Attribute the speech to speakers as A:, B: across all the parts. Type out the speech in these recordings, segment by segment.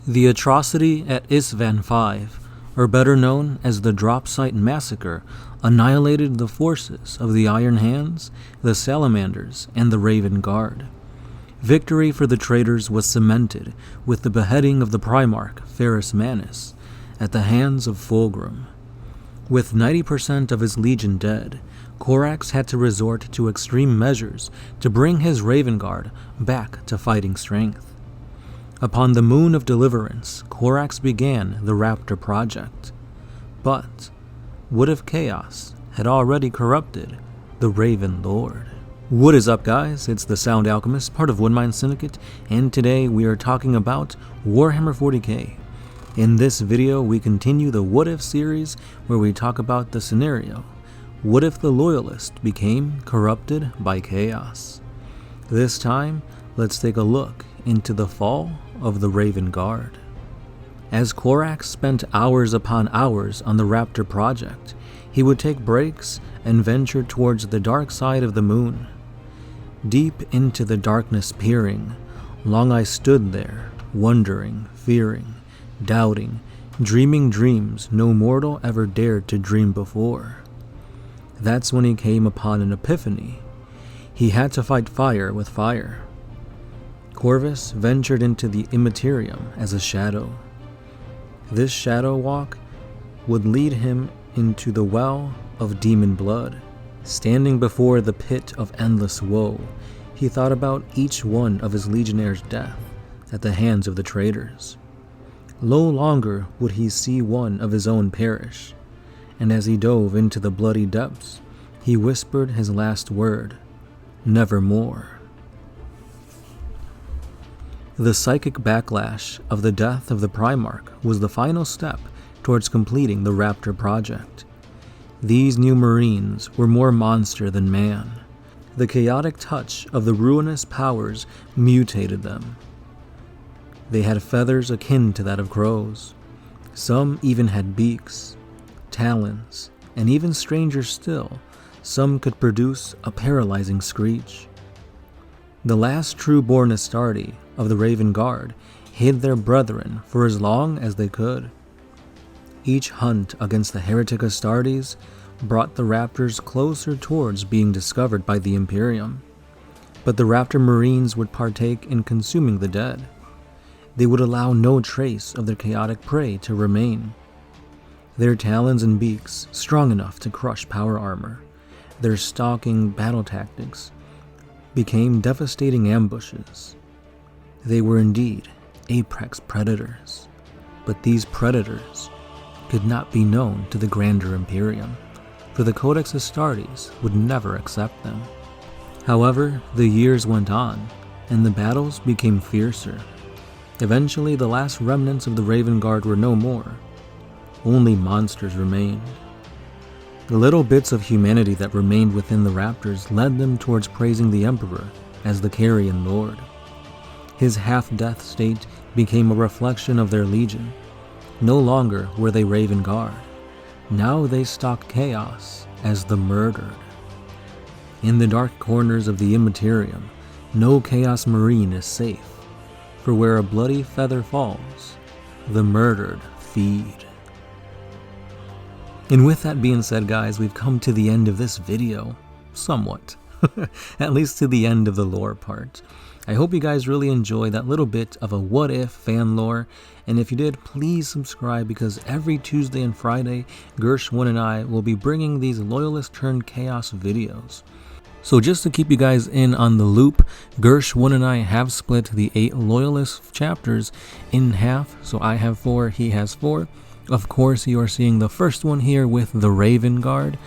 A: The atrocity at Isvan V, or better known as the Drop Site Massacre, annihilated the forces of the Iron Hands, the Salamanders, and the Raven Guard. Victory for the traitors was cemented with the beheading of the Primarch Ferrus Manus at the hands of Fulgrim. With 90% of his legion dead, Corax had to resort to extreme measures to bring his Raven Guard back to fighting strength. Upon the Moon of Deliverance, Corax began the Raptor Project. But what if chaos had already corrupted the Raven Lord? What is up, guys? It's the Sound Alchemist, part of Woodmine Syndicate, and today we are talking about Warhammer 40K. In this video, we continue the What If series, where we talk about the scenario: what if the Loyalist became corrupted by chaos? This time, let's take a look into the fall of the Raven Guard. As Corax spent hours upon hours on the Raptor Project, he would take breaks and venture towards the dark side of the moon. Deep into the darkness peering, long I stood there, wondering, fearing, doubting, dreaming dreams no mortal ever dared to dream before. That's when he came upon an epiphany. He had to fight fire with fire. Corvus ventured into the Immaterium as a shadow. This shadow walk would lead him into the well of demon blood. Standing before the pit of endless woe, he thought about each one of his legionnaires' death at the hands of the traitors. No longer would he see one of his own perish, and as he dove into the bloody depths, he whispered his last word: nevermore. The psychic backlash of the death of the Primarch was the final step towards completing the Raptor Project. These new Marines were more monster than man. The chaotic touch of the ruinous powers mutated them. They had feathers akin to that of crows. Some even had beaks, talons, and even stranger still, some could produce a paralyzing screech. The last true-born Astarte of the Raven Guard hid their brethren for as long as they could. Each hunt against the heretic Astartes brought the Raptors closer towards being discovered by the Imperium. But the Raptor Marines would partake in consuming the dead. They would allow no trace of their chaotic prey to remain. Their talons and beaks, strong enough to crush power armor, their stalking battle tactics, became devastating ambushes. They were indeed apex predators, but these predators could not be known to the grander Imperium, for the Codex Astartes would never accept them. However, the years went on, and the battles became fiercer. Eventually, the last remnants of the Raven Guard were no more. Only monsters remained. The little bits of humanity that remained within the Raptors led them towards praising the Emperor as the Carrion Lord. His half-death state became a reflection of their legion. No longer were they Raven Guard. Now they stalked chaos as the murdered. In the dark corners of the Immaterium, no Chaos Marine is safe, for where a bloody feather falls, the murdered feed. And with that being said, guys, we've come to the end of this video. Somewhat. At least to the end of the lore part. I hope you guys really enjoy that little bit of a what if fan lore, and if you did, please subscribe, because every Tuesday and Friday, Guardsmen and I will be bringing these Loyalist turned Chaos videos. So just to keep you guys in on the loop, Guardsmen and I have split the 8 Loyalist chapters in half, so I have 4, he has 4. Of course, you are seeing the first one here with the Raven Guard,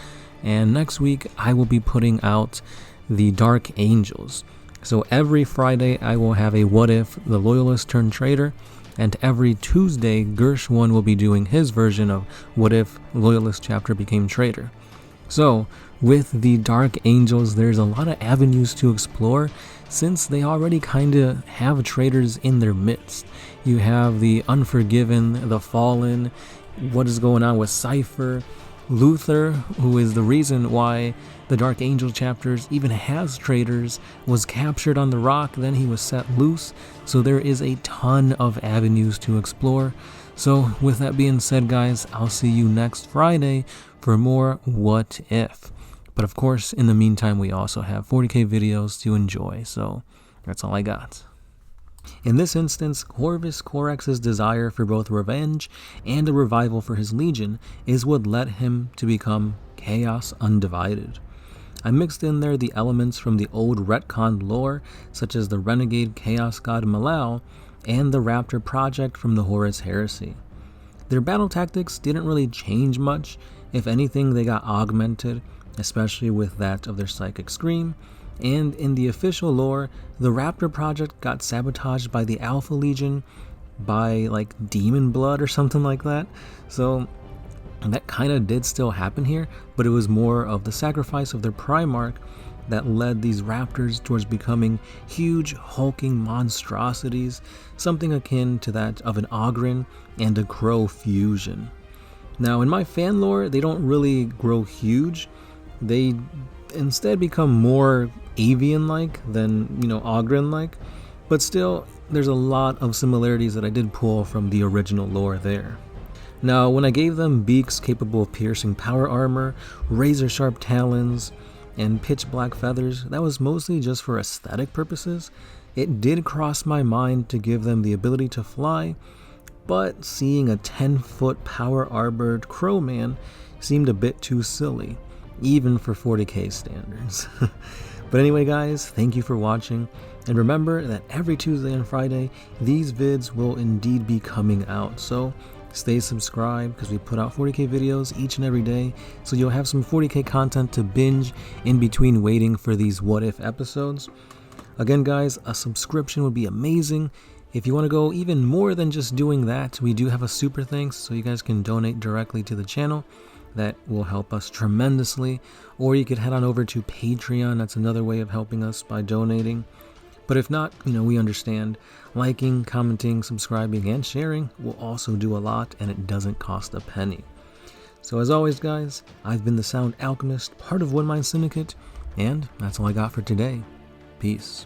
A: and next week I will be putting out the Dark Angels. So every Friday I will have a what if the Loyalist turned traitor, and every Tuesday Gershwin will be doing his version of what if Loyalist chapter became traitor. So with the Dark Angels, there's a lot of avenues to explore, since they already kinda have traitors in their midst. You have the Unforgiven, the Fallen, what is going on with Cypher. Luther, who is the reason why the Dark Angel chapters even has traitors, was captured on the rock, then he was set loose, so there is a ton of avenues to explore. So with that being said, guys, I'll see you next Friday for more What If. But of course, in the meantime, we also have 40K videos to enjoy, so that's all I got. In this instance, Corvus Corex's desire for both revenge and a revival for his legion is what led him to become Chaos Undivided. I mixed in there the elements from the old retconned lore, such as the renegade chaos god Malal and the Raptor project from the Horus Heresy. Their battle tactics didn't really change much. If anything, they got augmented, especially with that of their Psychic Scream, and in the official lore, the Raptor project got sabotaged by the Alpha Legion by like demon blood or something like that. So that kind of did still happen here, but it was more of the sacrifice of their Primarch that led these raptors towards becoming huge hulking monstrosities, something akin to that of an Ogren and a Crow fusion. Now in my fan lore, they don't really grow huge. They instead become more avian-like than, Ogren-like, but still, there's a lot of similarities that I did pull from the original lore there. Now, when I gave them beaks capable of piercing power armor, razor-sharp talons, and pitch-black feathers, that was mostly just for aesthetic purposes. It did cross my mind to give them the ability to fly, but seeing a 10-foot power-armored crowman seemed a bit too silly, even for 40K standards. But anyway, guys, thank you for watching, and remember that every Tuesday and Friday, these vids will indeed be coming out, so stay subscribed because we put out 40K videos each and every day, so you'll have some 40K content to binge in between waiting for these What If episodes. Again, guys, a subscription would be amazing. If you want to go even more than just doing that, we do have a super thanks, so you guys can donate directly to the channel. That will help us tremendously. Or you could head on over to Patreon. That's another way of helping us by donating. But if not, we understand. Liking, commenting, subscribing, and sharing will also do a lot, and it doesn't cost a penny. So as always, guys, I've been the Sound Alchemist, part of One Mind Syndicate, and that's all I got for today. Peace.